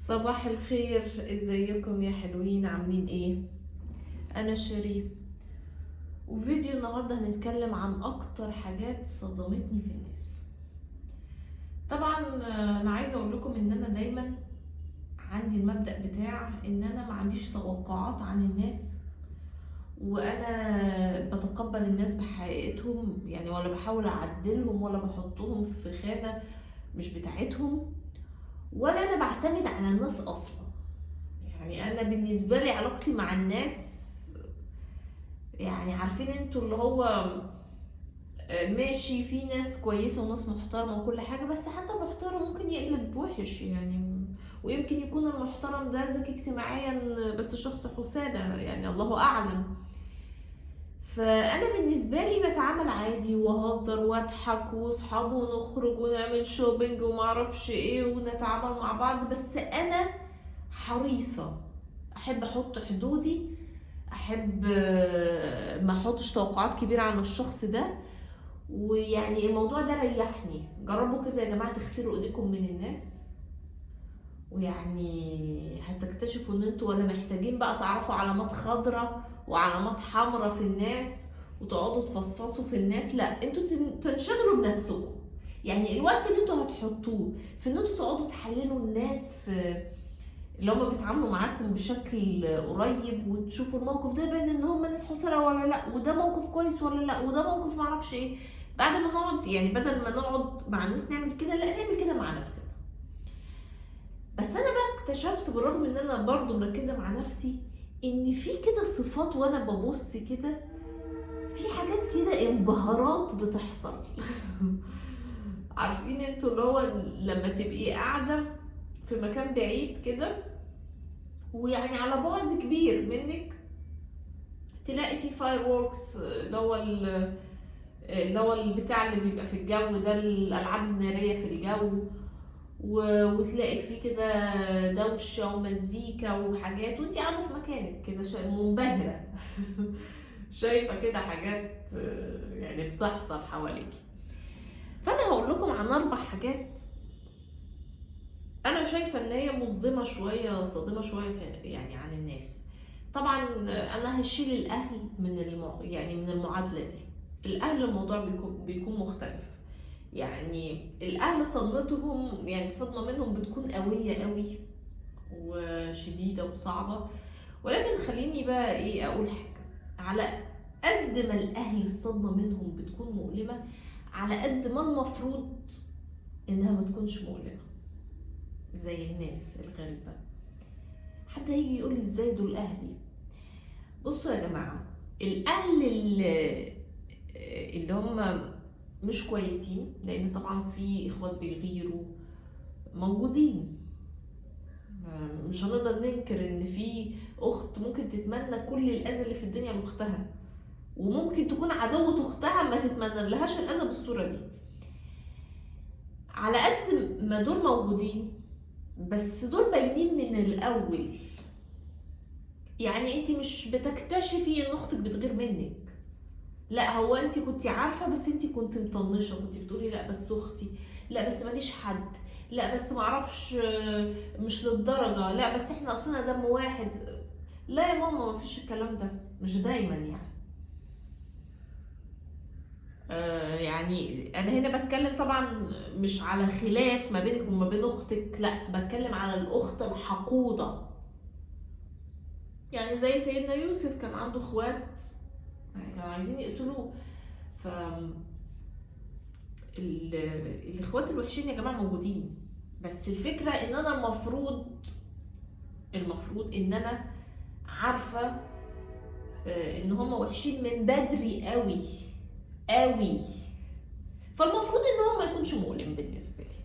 صباح الخير، ازيكم يا حلوين؟ عاملين ايه؟ انا شيرين، وفيديو النهارده هنتكلم عن اكتر حاجات صدمتني في الناس. طبعا انا عايزه اقول لكم ان انا دايما عندي المبدأ بتاع ان انا ما عنديش توقعات عن الناس، وانا بتقبل الناس بحقيقتهم، يعني ولا بحاول اعدلهم ولا بحطهم في خانة مش بتاعتهم، ولا انا بعتمد على الناس اصلا. يعني انا بالنسبه لي علاقتي مع الناس، يعني عارفين انتوا اللي هو ماشي، في ناس كويسه وناس محترمه وكل حاجه، بس حتى المحترم ممكن يقلب وحش يعني. ويمكن يكون المحترم ده ذكي اجتماعيا بس شخص حسادة، يعني الله اعلم. فانا بالنسبه لي بتعامل عادي واهزر واضحك واصحاب ونخرج ونعمل شوبينج ومعرفش ايه ونتعامل مع بعض، بس انا حريصه، احب احط حدودي، احب ما احطش توقعات كبيره عن الشخص ده. ويعني الموضوع ده ريحني. جربوا كده يا جماعه تغسلوا ايديكم من الناس، ويعني هتكتشفوا ان انتوا ولا محتاجين بقى تعرفوا علامات خضراء وعلامات حمراء في الناس وتقعدوا تفصفصوا في الناس. لا، انتوا تنشغلوا بنفسكم. يعني الوقت اللي انتوا هتحطوه في ان انتوا تقعدوا تحللوا الناس في اللي هم بيتعاملوا معاكم بشكل قريب، وتشوفوا الموقف ده باين ان هم ناس حسنة ولا لا، وده موقف كويس ولا لا، وده موقف معرفش ايه. بعد ما نقعد، يعني بدل ما نقعد مع الناس نعمل كده، لا نعمل كده مع نفسنا. بس انا بقى اكتشفت بالرغم ان انا برضو مركزة مع نفسي ان في كده صفات، وانا ببص كده في حاجات كده انبهارات بتحصل. عارفين انتوا اللي هو لما تبقي قاعدة في مكان بعيد كده، ويعني على بعد كبير منك، تلاقي فيه فاير ووركس، اللي هو البتاع اللي بيبقى في الجو ده، الالعاب الناريه في الجو، وتلاقي فيه كده دوشه ومزيكا وحاجات، وانت قاعده في مكانك كده منبهره. شايفه كده حاجات يعني بتحصل حواليكي. فانا هقول لكم عن 4 حاجات انا شايفه ان هي مصدمه شويه، صادمه شويه يعني عن الناس. طبعا انا هشيل الاهل من يعني من المعادله دي. الاهل الموضوع بيكون مختلف. يعني الاهل صدمتهم، يعني الصدمه منهم بتكون قويه قوي وشديده وصعبه. ولكن خليني بقى ايه اقول حاجه. على قد ما الاهل الصدمه منهم بتكون مؤلمه، على قد ما المفروض انها ما تكونش مؤلمه زي الناس الغريبه. حد هيجي يقول لي ازاي دول اهلي؟ بصوا يا جماعه، الاهل اللي هم مش كويسين، لان طبعا في اخوات بيغيروا موجودين. مش هنقدر ننكر ان في اخت ممكن تتمنى كل الاذى اللي في الدنيا لاختها، وممكن تكون عدوة اختها ما تتمنى لهاش الاذى بالصوره دي. على قد ما دول موجودين، بس دول باينين من الاول. يعني انت مش بتكتشفي ان اختك بتغير منك، لا هو انت كنتي عارفه بس انت كنت مطنشه، كنت بتقولي لا بس اختي، لا بس ماليش حد، لا بس معرفش مش للدرجه، لا بس احنا اصلنا دم واحد. لا يا ماما، مفيش الكلام ده، مش دايما يعني. يعني انا هنا بتكلم طبعا مش على خلاف ما بينك وما بين اختك، لا بتكلم على الاخت الحقوده. يعني زي سيدنا يوسف، كان عنده اخوات كانوا عايزين يقتلوه. ف الاخوات الوحشين يا جماعه موجودين، بس الفكره ان انا المفروض ان انا عارفه ان هم وحشين من بدري قوي قوي. فالمفروض ان هو ما يكونش مؤلم بالنسبه لي.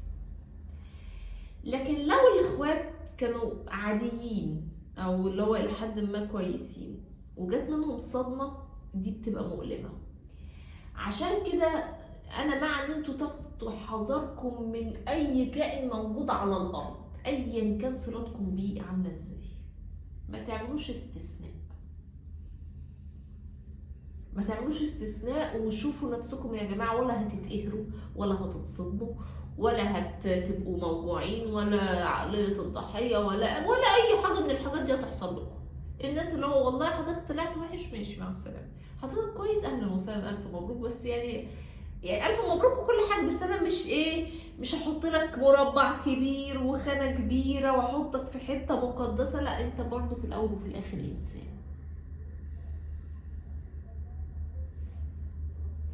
لكن لو الاخوات كانوا عاديين او اللي هو الى حد ما كويسين وجات منهم صدمه، دي بتبقى مؤلمه. عشان كده انا مع ان انتوا تاخدوا حذركم من اي كائن موجود على الارض، ايا كان صلاتكم بيه عامله ازاي. ما تعملوش استثناء، ما تعملوش استثناء وشوفوا نفسكم يا جماعه، ولا هتتقهروا ولا هتتصدموا ولا هتبقوا موجوعين، ولا عقلية الضحية، ولا أي حاجة من الحاجات دي هتحصل لكم. الناس اللي هو والله حضرتك طلعت وحش، ماشي مع السلامة. حضرتك كويس، أهلا وسهلا، ألف مبروك. بس يعني ألف مبروك وكل حاجة، بس أنا مش هحط لك مربع كبير وخانة كبيرة وأحطك في حتة مقدسة. لا، أنت برضو في الأول وفي الآخر إنسان.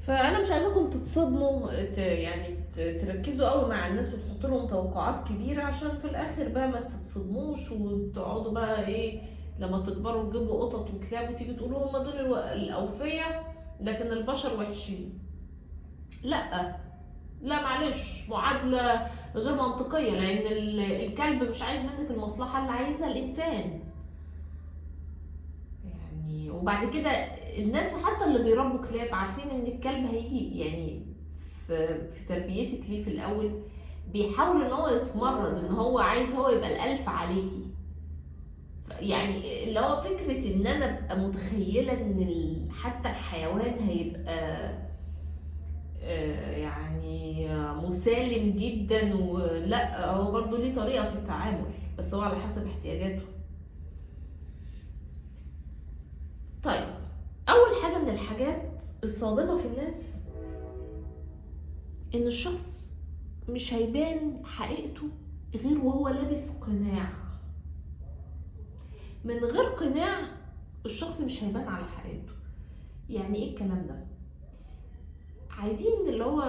فانا مش عايزاكم تتصدموا، يعني تركزوا قوي مع الناس وتحطوا لهم توقعات كبيره، عشان في الاخر بقى ما تتصدموش وتقعدوا بقى ايه لما تكبروا تجيبوا قطط وكلاب وتيجي تقولوا هم دول الاوفياء لكن البشر وحشين. لا، لا، معلش، معادله غير منطقيه، لان الكلب مش عايز منك المصلحه اللي عايزها الانسان. يعني وبعد كده الناس حتى اللي بيربوا كلاب عارفين ان الكلب هيجي، يعني في تربيتك ليه في الاول بيحاول ان هو يتمرد، ان هو عايز هو يبقى الالف عليكي. يعني اللي هو فكرة ان انا ابقى متخيلة ان حتى الحيوان هيبقى يعني مسالم جدا، ولا هو برضه ليه طريقة في التعامل، بس هو على حسب احتياجاته. طيب، اول حاجة من الحاجات الصادمة في الناس ان الشخص مش هيبان حقيقته غير وهو لابس قناع. من غير قناع الشخص مش هيبان على حقيقته. يعني ايه الكلام ده؟ عايزين اللي هو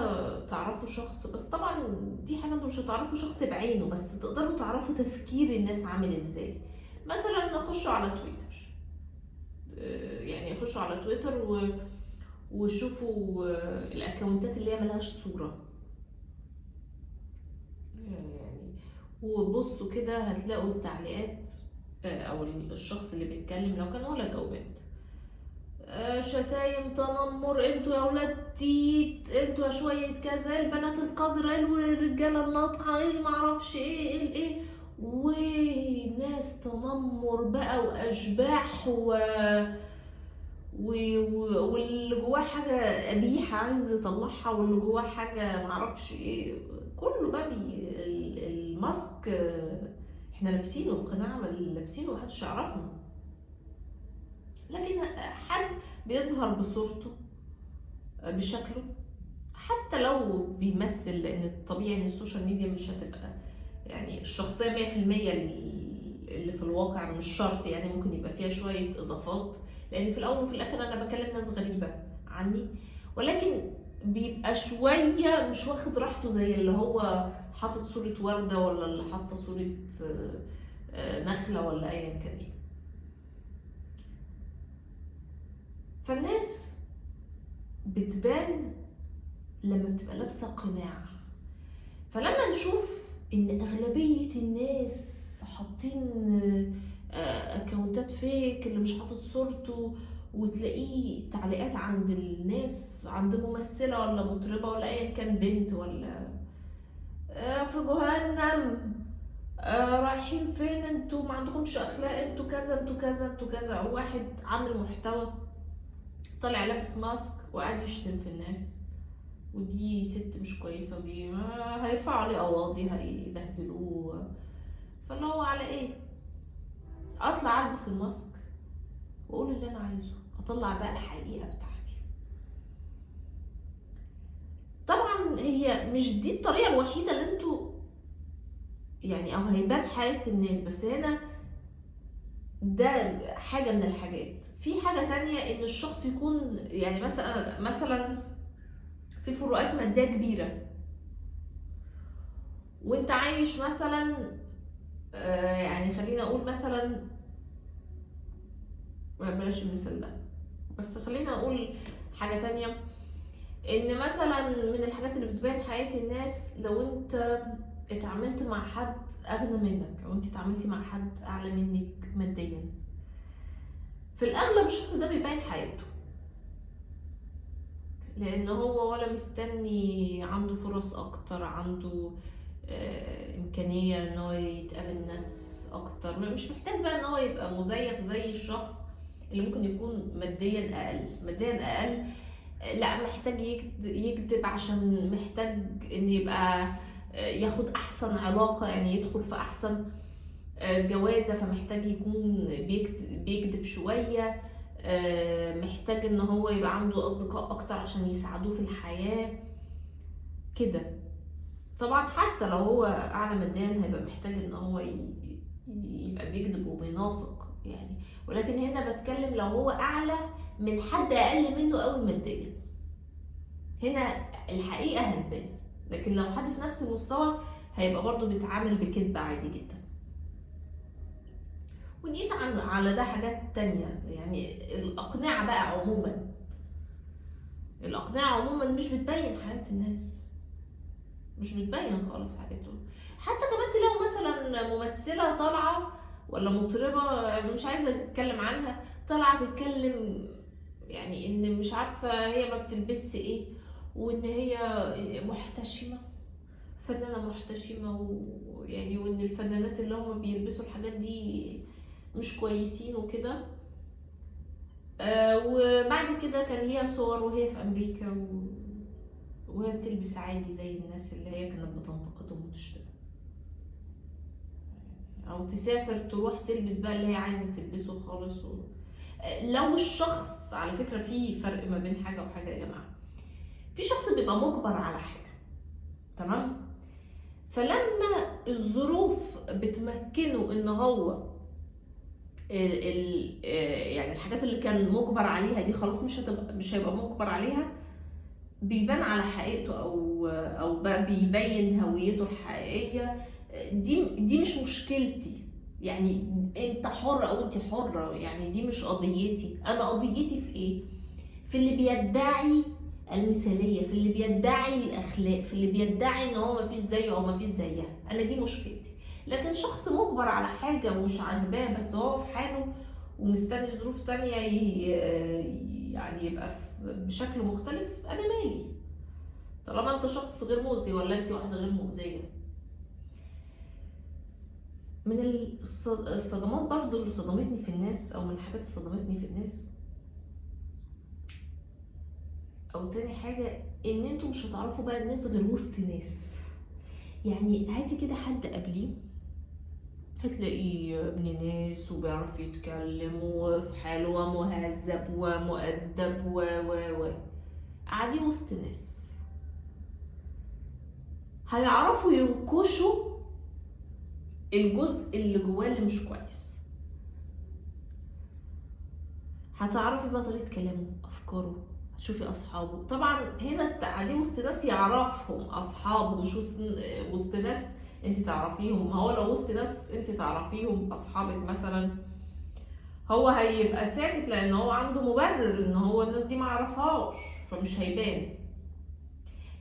تعرفوا شخص، بس طبعا دي حاجة انتوا مش هتعرفوا شخص بعينه، بس تقدروا تعرفوا تفكير الناس عامل ازاي. مثلا نخشوا على تويتر، يعني يخشوا على تويتر وشوفوا الاكونتات اللي هي ملهاش صورة، يعني وبصوا كده هتلاقوا التعليقات، او الشخص اللي بيتكلم لو كان ولد او بنت، شتايم، تنمر، انتوا يا ولاد تيت، انتوا يا شوية كذا، البنات القذرة، الرجالة الناطحة، معرفش ايه الايه، وناس تنمر بقى واشباح واللي جواه حاجة قبيحة عايز يطلعها، واللي جواه حاجة معرفش ايه، كله بقى الماسك، احنا لابسينه، القناع لابسينه محدش يعرفنا. لكن حد بيظهر بصورته، بشكله، حتى لو بيمثل، لان الطبيعي ان السوشيال ميديا مش هتبقى يعني الشخصية 100% اللي في الواقع، مش شرط، يعني ممكن يبقى فيها شوية اضافات، لان في الاول وفي الاخر انا بكلم ناس غريبة عني، ولكن بيبقى شوية مش واخد راحته زي اللي هو حاطط صورة وردة، ولا اللي حاطة صورة نخلة، ولا ايا كان ايه. فالناس بتبان لما بتبقى لابسة قناع. فلما نشوف ان اغلبية الناس حاطين اكونتات فيك، اللي مش حاطط صورته، وتلاقيه تعليقات عند الناس، عند ممثلة ولا مطربة ولا ايا كان، بنت ولا في جهنم، رايحين فين انتوا، ما عندكمش اخلاق، انتوا كذا انتوا كذا انتوا كذا، او واحد عامل محتوى طالع لابس ماسك وقاعد يشتم في الناس، ودي ست مش كويسة، ودي ما هيرفعوا عليه قواضي، هيبهدلوه. فاللي هو على ايه؟ اطلع البس الماسك واقول اللي انا عايزه، اطلع بقى الحقيقة بتاعتي. طبعا هي مش دي الطريقة الوحيدة اللي انتوا يعني او هيبان حياة الناس، بس هنا ده حاجة من الحاجات. في حاجة تانية ان الشخص يكون يعني مثلا في فروقات مادية كبيرة، وانت عايش مثلا يعني خلينا اقول مثلا، بلاش المثال ده، بس خلينا اقول حاجة تانية، ان مثلا من الحاجات اللي بتبين حياة الناس لو انت اتعاملت مع حد اغنى منك، او انت اتعاملتي مع حد اعلى منك ماديا، في الاغلب الشخص ده بيبين حياته، لان هو ولا مستني، عنده فرص اكتر، عنده امكانية ان هو يتقابل ناس اكتر، مش محتاج بقى ان هو يبقى مزيف زي الشخص اللي ممكن يكون ماديا اقل. لا، محتاج يكذب عشان محتاج ان يبقى ياخد احسن علاقة، يعني يدخل في احسن جوازة، فمحتاج يكون بيكذب شوية، محتاج ان هو يبقى عنده اصدقاء اكتر عشان يساعدوه في الحياة كده. طبعا حتى لو هو اعلى ماديا هيبقى محتاج ان هو يبقى بيكذب وبينافق يعني. ولكن هنا بتكلم لو هو اعلى من حد اقل منه قوي ماديا، هنا الحقيقة هتبان. لكن لو حد في نفس المستوى هيبقى برضه بيتعامل بكذب عادي جدا. ونقيس على ده حاجات تانية، يعني الأقنعة بقى عموما. الأقنعة عموما مش بتبين حياة الناس، مش بتبين خالص حياتهم. حتى كمان تلاقوا مثلا ممثلة طالعة ولا مطربة، مش عايزة أتكلم عنها، طالعة تتكلم يعني إن مش عارفة هي ما بتلبسش إيه، وإن هي محتشمة، فنانة محتشمة، ويعني وإن الفنانات اللي هم بيلبسوا الحاجات دي مش كويسين وكده. وبعد كده كان ليها صور وهي في أمريكا وهي بتلبس عادي زي الناس اللي هي كانت بتنتقدهم وتشتم، أو تسافر تروح تلبس بقى اللي هي عايزة تلبسه خالص لو الشخص، على فكرة في فرق ما بين حاجة وحاجة يا جماعة. في شخص بيبقى مجبر على حاجة، تمام؟ فلما الظروف بتمكنه ان هو يعني الحاجات اللي كان مجبر عليها دي خلاص مش هيبقى مجبر عليها، بيبان على حقيقته او بقى بيبين هويته الحقيقيه. دي مش مشكلتي، يعني انت حر او انت حره، يعني دي مش قضيتي. انا قضيتي في ايه؟ في اللي بيدعي المثاليه، في اللي بيدعي الاخلاق، في اللي بيدعي ان هو مفيش زيه او مفيش زيها. انا دي مشكلتي. لكن شخص مجبر على حاجه ومش عاجباه بس هو في حاله ومستني ظروف تانية يعني يبقى بشكل مختلف، انا مالي؟ طالما انت شخص غير مؤذي ولا انت واحده غير مؤذيه. من الصدمات برضو اللي صدمتني في الناس، او من الحاجات اللي صدمتني في الناس، او تاني حاجه، ان انتوا مش هتعرفوا بقى الناس غير وسط ناس. يعني هاتي كده حد قبليه هتلاقيه ابن ناس وبيعرف يتكلم وفي حاله ومهذب ومؤدب و قاعدين وسط ناس، هيعرفوا ينكشوا الجزء اللي جواه اللي مش كويس. هتعرفي بقى طريقة كلامه، أفكاره، هتشوفي أصحابه. طبعا هنا قاعدين وسط ناس يعرفهم أصحابه، مش وسط ناس انت تعرفيهم. ما هو لو وسط ناس انت تعرفيهم أصحابك مثلا، هو هيبقى ساكت لأن هو عنده مبرر إن هو الناس دي معرفهاش، فمش هيبان.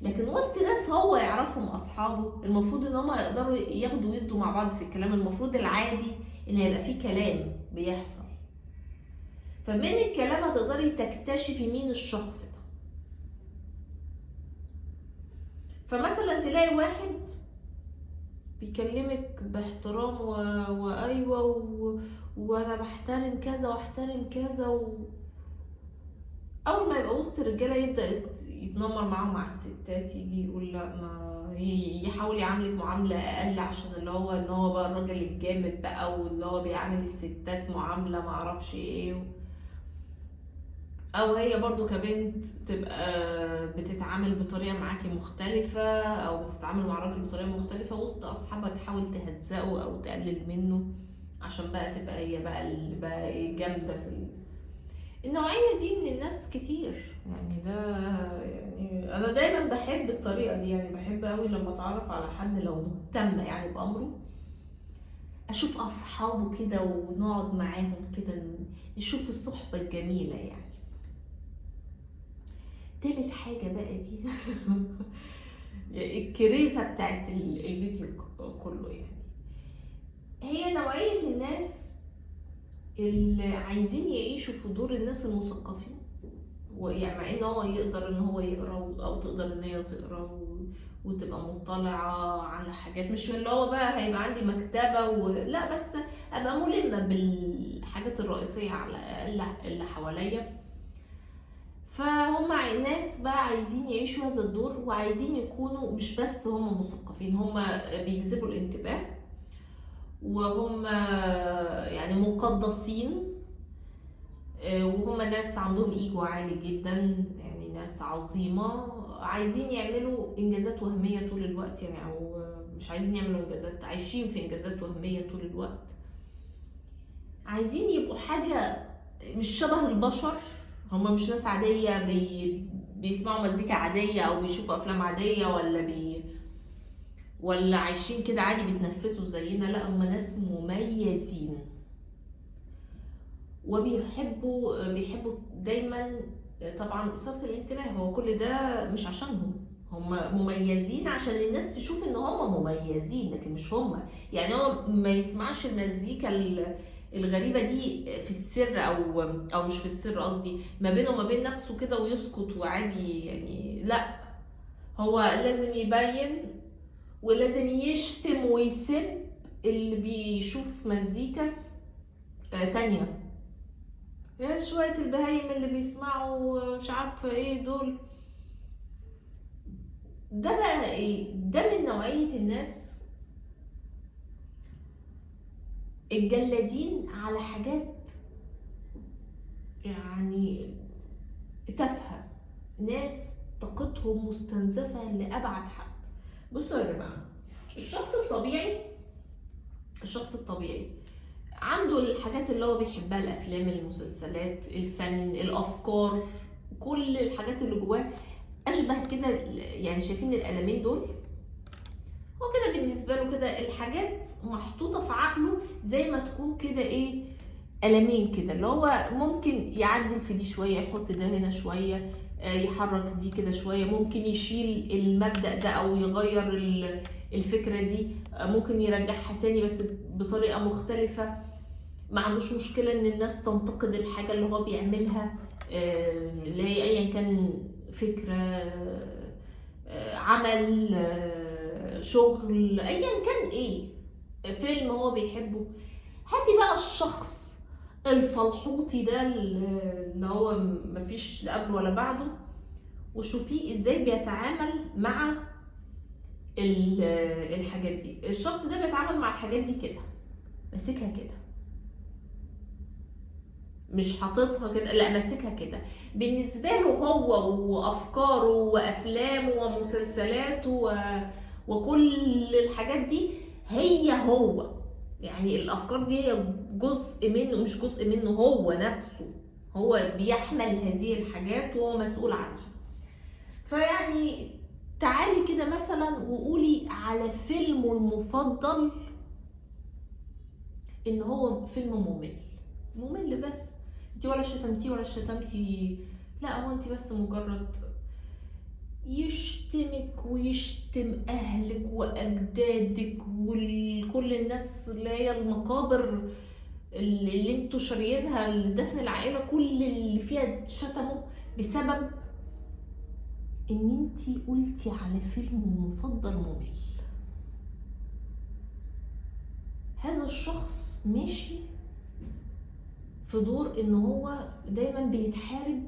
لكن وسط ناس هو يعرفهم أصحابه، المفروض إن هما يقدروا ياخدوا ويدوا مع بعض في الكلام. المفروض العادي إن هيبقى فيه كلام بيحصل، فمن الكلام هتقدري تكتشفي مين الشخص ده. فمثلا تلاقي واحد بيكلمك باحترام وايوه وانا بحترم كذا واحترم كذا اول ما يبقى وسط الرجاله يبدا يتنمر معاهم مع الستات، يجي يقول لا، ما يحاول يعاملك معامله اقل عشان اللي هو ان هو بقى الراجل الجامد بقى، واللي هو بيعامل الستات معامله معرفش ايه. او هي برضو كبنت تبقى بتتعامل بطريقه معاكي مختلفه، او بتتعامل مع الراجل بطريقه مختلفه وسط اصحابها، تحاول تهزقه او تقلل منه عشان بقى تبقى هي بقى اللي بقى جامده في النوعيه دي من الناس كتير. يعني ده يعني انا دايما بحب الطريقه دي، يعني بحب قوي لما اتعرف على حد لو مهتم يعني بامره، اشوف اصحابه كده ونقعد معاهم كده نشوف الصحبه الجميله يعني. تالت حاجة بقى دي الكريزة بتاعت الفيديو كله، يعني هي نوعية الناس اللي عايزين يعيشوا في دور الناس المثقفين، ويعني مع ان هو يقدر ان هو يقرا او تقدر ان هي تقرا وتبقى مطلعة على حاجات، مش اللي هو بقى هيبقى عندي مكتبة لا، بس ابقى ملمة بالحاجات الرئيسية على الاقل اللي حواليا. فهم ناس بقى عايزين يعيشوا هذا الدور، وعايزين يكونوا مش بس هم مثقفين، هم بيجذبوا الانتباه، وهم يعني مقدسين، وهم ناس عندهم ايجو عالي جدا، يعني ناس عظيمة عايزين يعملوا انجازات وهمية طول الوقت، يعني او مش عايزين يعملوا انجازات، عايشين في انجازات وهمية طول الوقت، عايزين يبقوا حاجة مش شبه البشر. هم مش ناس عادية بيسمعوا مزيكا عادية او بيشوفوا افلام عادية، ولا عايشين كده عادي بيتنفسوا زينا، لا هم ناس مميزين، بيحبوا دايما طبعا إثارة الانتباه. هو كل ده مش عشانهم، هم مميزين عشان الناس تشوف ان هم مميزين، لكن مش هم. يعني هو ما يسمعش المزيكا الغريبة دي في السر، او مش في السر قصدي، ما بينه وما بين نفسه كده ويسكت وعادي، يعني لا، هو لازم يبين ولازم يشتم ويسب اللي بيشوف مزيكا تانية. يا شوية البهايم اللي بيسمعوا مش عارفة ايه دول. ده بقى ايه؟ ده من نوعية الناس الجلادين على حاجات يعني تافهة، ناس طاقتهم مستنزفة لأبعد حد. بصوا يا جماعة، الشخص الطبيعي عنده الحاجات اللي هو بيحبها، الأفلام، المسلسلات، الفن، الأفكار، كل الحاجات اللي جواه أشبه كده، يعني شايفين القلمين دول؟ هو كده بالنسبة له كده الحاجات محطوطة في عقله زي ما تكون كده ايه، قلمين كده، اللي هو ممكن يعدل في دي شوية، يحط ده هنا شوية، يحرك دي كده شوية، ممكن يشيل المبدأ ده أو يغير الفكرة دي، ممكن يرجعها تاني بس بطريقة مختلفة. ما عندوش مشكلة إن الناس تنتقد الحاجة اللي هو بيعملها، اللي هي أيا كان، فكرة، عمل، شغل، أيا كان إيه، فيلم هو بيحبه. هاتي بقى الشخص الفلحوطي ده اللي هو مفيش لا قبله ولا بعده، وشوفيه ازاي بيتعامل مع الحاجات دي. الشخص ده بيتعامل مع الحاجات دي كده، ماسكها كده، مش حاططها كده، لا ماسكها كده. بالنسبة له هو وأفكاره وأفلامه ومسلسلاته وكل الحاجات دي هو، يعني الأفكار دي هي جزء منه، مش جزء منه، هو نفسه، هو بيحمل هذه الحاجات وهو مسؤول عنها. فيعني تعالي كده مثلا وقولي على فيلمه المفضل ان هو فيلم ممل بس، انت ولا شتمتيه ولا شتمتي، لا هو انت بس مجرد يشتمك ويشتم اهلك واجدادك وكل الناس اللي هي المقابر اللي انتوا شاريينها لدفن العائله، كل اللي فيها شتموا بسبب ان انت قلتي على فيلم المفضل ممل. هذا الشخص ماشي في دور ان هو دايما بيتحارب،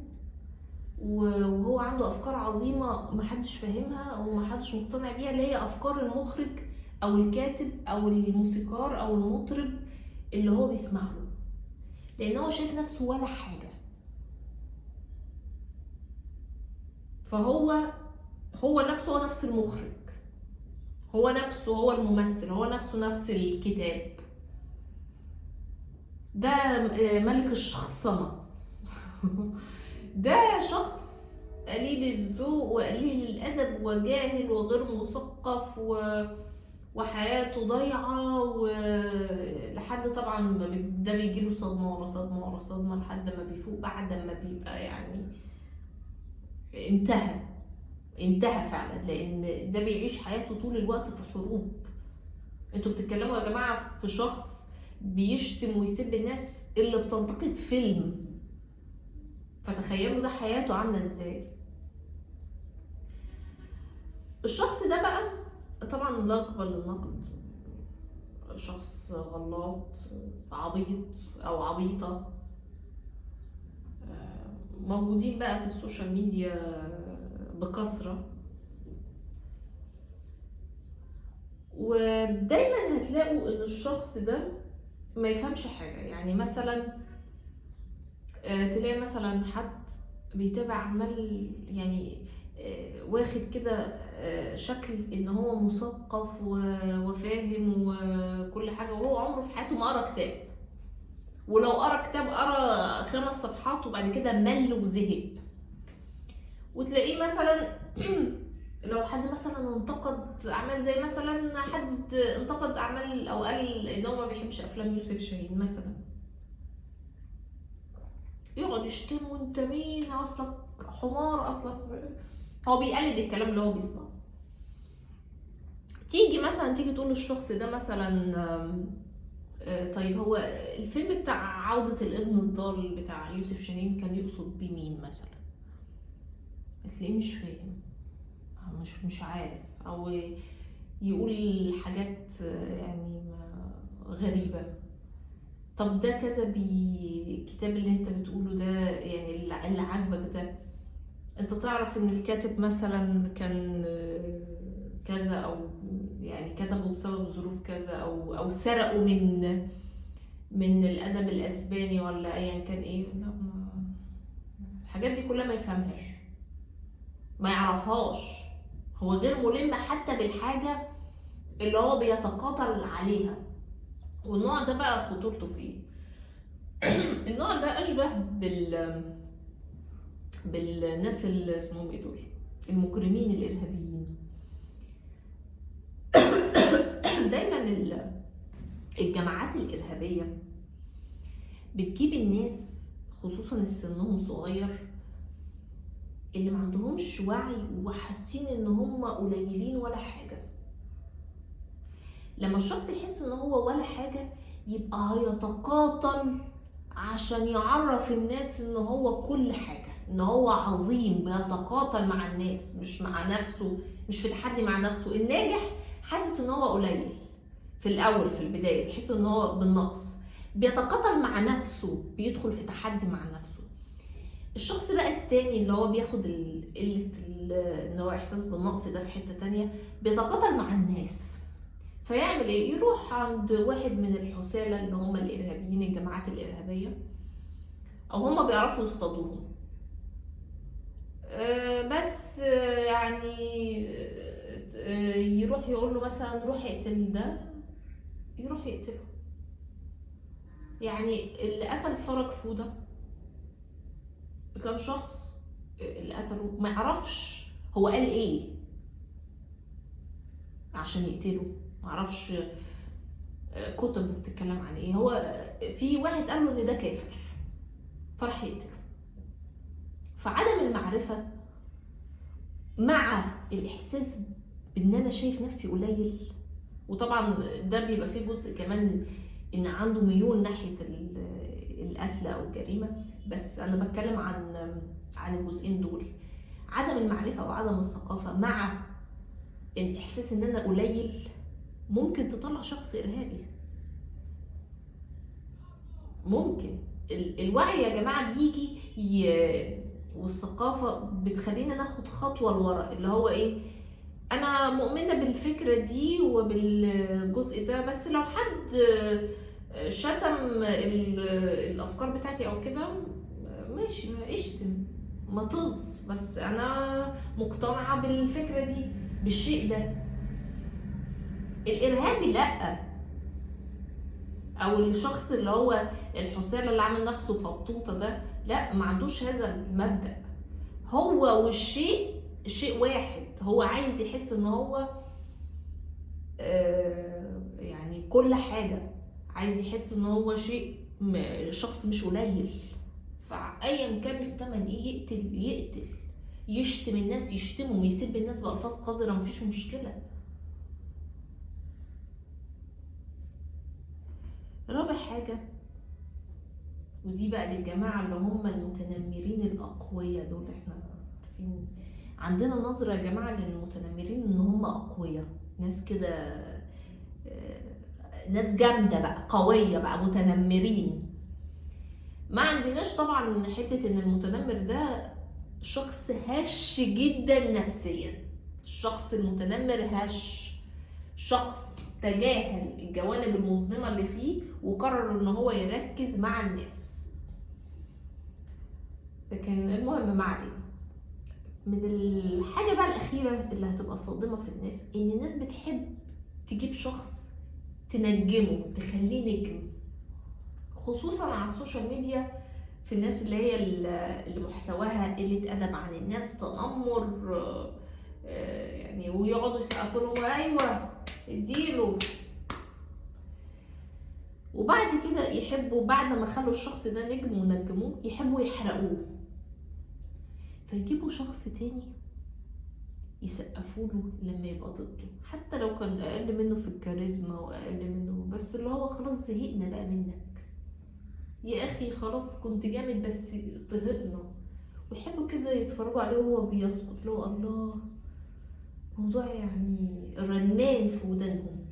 وهو عنده افكار عظيمه محدش فاهمها ومحدش مقتنع بيها، اللي هي افكار المخرج او الكاتب او الموسيقار او المطرب اللي هو بيسمع له، لان هو شايف نفسه ولا حاجه. فهو نفسه هو نفس المخرج، هو نفسه هو الممثل، هو نفسه نفس الكتاب. ده ملك الشخصنة. ده شخص قليل الذوق وقليل الأدب وجاهل وغير مثقف وحياته ضايعة، ولحد طبعا ده بيجيله صدمة ورا صدمة ورا صدمة لحد ما بيفوق، بعد ما بيبقى يعني انتهى فعلا، لأن ده بيعيش حياته طول الوقت في حروب. انتوا بتتكلموا يا جماعة في شخص بيشتم ويسب الناس اللي بتنتقد فيلم، فتخيلوا ده حياته عاملة ازاي. الشخص ده بقى طبعا لا يقبل النقد، شخص غلاط، عبيط او عبيطة، موجودين بقى في السوشيال ميديا بكثرة. ودايما هتلاقوا ان الشخص ده ما يفهمش حاجة. يعني مثلا تلاقي مثلا حد بيتابع عمال يعني واخد كده شكل ان هو مثقف وفاهم وكل حاجة، وهو عمره في حياته ما قرا كتاب. ولو قرا كتاب قرا 5 صفحات وبعد كده مل وزهق. وتلاقيه مثلا لو حد مثلا انتقد اعمال، زي مثلا حد انتقد اعمال او قال ان هو ما بيحبش افلام يوسف شاهين مثلا، يقعد يشتمه: انت مين اصلك، حمار اصلك. هو بيقلد الكلام اللي هو بيسمعه. تيجي تقول للشخص ده مثلا طيب هو الفيلم بتاع عودة الابن الضال بتاع يوسف شاهين كان يقصد بيه مين مثلا؟ هتلاقيه مش فاهم، مش عارف، او يقول حاجات يعني غريبة. طب ده كذا الكتاب اللي انت بتقوله ده، يعني اللي عاجبك ده، انت تعرف ان الكاتب مثلا كان كذا، او يعني كتبه بسبب ظروف كذا، او سرقوا من الادب الاسباني ولا ايا كان ايه؟ لا، الحاجات دي كلها ما يفهمهاش، ما يعرفهاش. هو غير ملم حتى بالحاجة اللي هو بيتقاتل عليها. والنوع ده بقى خطورته في ايه؟ النوع ده اشبه بالناس اللي اسمهم ايه دول، المجرمين الارهابيين. دايما الجماعات الارهابيه بتجيب الناس خصوصا السنهم صغير، اللي ما عندهمش وعي وحاسين ان هم قليلين ولا حاجه. لما الشخص يحس ان هو ولا حاجه، يبقى هيتقاتل عشان يعرف الناس ان هو كل حاجه، ان هو عظيم، بيتقاتل مع الناس مش مع نفسه، مش في تحدي مع نفسه. الناجح حاسس ان هو قليل في الاول، في البدايه بيحس ان هو بالنقص، بيتقاتل مع نفسه، بيدخل في تحدي مع نفسه. الشخص بقى التاني اللي هو بياخد ان هو احساس بالنقص ده في حته تانيه، بيتقاتل مع الناس. فيعمل ايه؟ يروح عند واحد من الحسالة اللي هم الارهابيين، الجماعات الارهابيه، او هم بيعرفوا يصطادوهم. بس يعني يروح يقول له مثلا روح اقتل ده، يروح يقتله. يعني اللي قتل فرج فودة كان شخص اللي قتله ما يعرفش هو قال ايه عشان يقتله، ما يعرفش كتب بتتكلم عن ايه. هو في واحد قال له ان ده كافر فراح يقتله. فعدم المعرفة مع الإحساس بإن أنا شايف نفسي قليل، وطبعا ده بيبقى فيه جزء كمان إن عنده ميول ناحية القتل أو الجريمة، بس أنا بتكلم عن الجزئين دول. عدم المعرفة وعدم الثقافة مع الإحساس إن أنا قليل ممكن تطلع شخص إرهابي. ممكن الوعي يا جماعة بيجي والثقافة بتخلينا ناخد خطوة لورا، اللي هو ايه، انا مؤمنة بالفكرة دي وبالجزء ده، بس لو حد شتم الافكار بتاعتي او كده، ماشي، ما اشتم، ما طز، بس انا مقتنعة بالفكرة دي، بالشيء ده. الارهابي لا، او الشخص اللي هو الحسالة اللي عامل نفسه فطوطة ده، لا، ما عندوش هذا المبدأ. هو والشيء شيء واحد، هو عايز يحس ان هو يعني كل حاجة، عايز يحس ان هو شيء شخص مش قليل. فايا كان الثمن ايه، يقتل يقتل، يشتم الناس يشتمهم، يسب الناس بألفاظ قذرة، مفيش مشكلة. رابع حاجة، ودي بقى للجماعة اللي هم المتنمرين الأقوياء دول، احنا عارفين عندنا نظرة يا جماعة للمتنمرين ان هم أقوياء، ناس كده ناس جامدة بقى، قوية بقى، متنمرين. ما عندناش طبعا حتة ان المتنمر ده شخص هش جدا نفسيا. الشخص المتنمر هش، شخص تجاهل الجوانب المظلمة اللي فيه وقرر ان هو يركز مع الناس. لكن المهم ما علينا. من الحاجة بقى الأخيرة اللي هتبقى صادمة في الناس، إن الناس بتحب تجيب شخص تنجمه، تخليه نجم، خصوصا على السوشيال ميديا. في الناس اللي هي اللي محتواها قلة أدب عن الناس، تنمر، يعني ويقعدوا يسقفوا لهم أيوه اديله. وبعد كده يحبوا، بعد ما خلوا الشخص ده نجم ونجموه، يحبوا يحرقوه، فيجيبوا شخص تاني يسقفوا له لما يبقى ضده، حتى لو كان اقل منه في الكاريزما واقل منه، بس اللي هو خلاص زهقنا بقى منك يا اخي، خلاص كنت جامد بس طهقنا. ويحبوا كده يتفرجوا عليه وهو بيسقط، اللي هو الله، موضوع يعني رنان في ودانهم.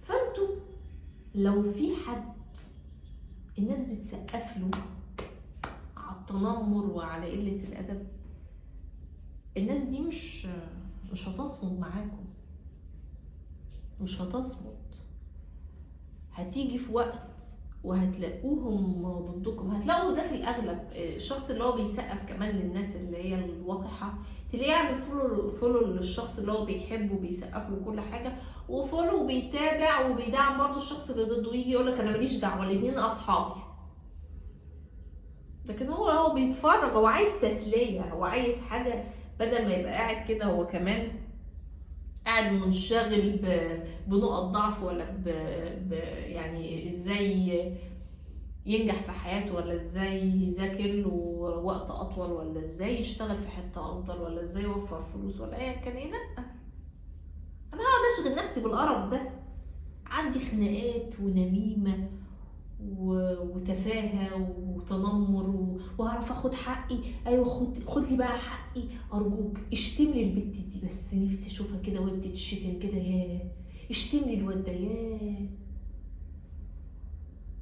فانتوا لو في حد الناس بتسقف له على التنمر وعلى قلة الأدب، الناس دي مش هتصمد معاكم، مش هتصمد. هتيجي في وقت وهتلاقوهم ضدكم. هتلاقوا ده في الأغلب الشخص اللي هو بيسقف كمان للناس اللي هي الوقحة، تلاقيه يعمل فولو للشخص اللي هو بيحبه وبيسقف له كل حاجة، وفولو وبيتابع وبيدعم برضه الشخص اللي ضده، ويجي يقولك أنا ماليش دعوة الاتنين أصحابي. لكن هو بيتفرج، هو عايز تسلية، هو عايز حاجة بدل ما يبقى قاعد كده هو كمان قاعد منشغل بنقط ضعف، ولا يعني ازاي ينجح في حياته، ولا ازاي يذاكر له وقت اطول، ولا ازاي يشتغل في حتة افضل، ولا ازاي يوفر فلوس، ولا ايا كان ايه. لا، انا هقعد اشغل نفسي بالقرف ده؟ عندي خناقات ونميمة وتفاهة وتنمر، وهعرف اخد حقي. ايوه خد لي بقى حقي، ارجوك اشتم لي البت دي، بس نفسي اشوفها كده وهي بتتشتم كده، ياه اشتم لي الواد ده ياه.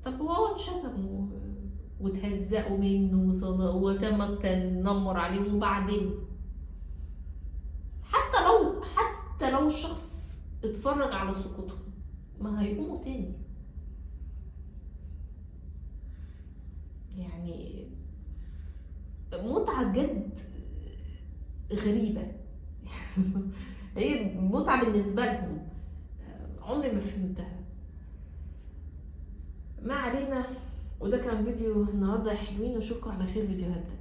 طب وهو اتشتم وتهزقوا منه وتم التنمر عليه، وبعدين حتى لو الشخص اتفرج على سقوطهم، ما هيقوموا تاني. يعني متعة بجد غريبة. هي متعة بالنسبة لهم، عمري ما فهمتها. ما علينا. وده كان فيديو النهاردة، حلوين، واشوفكم على خير فيديوهات تانية.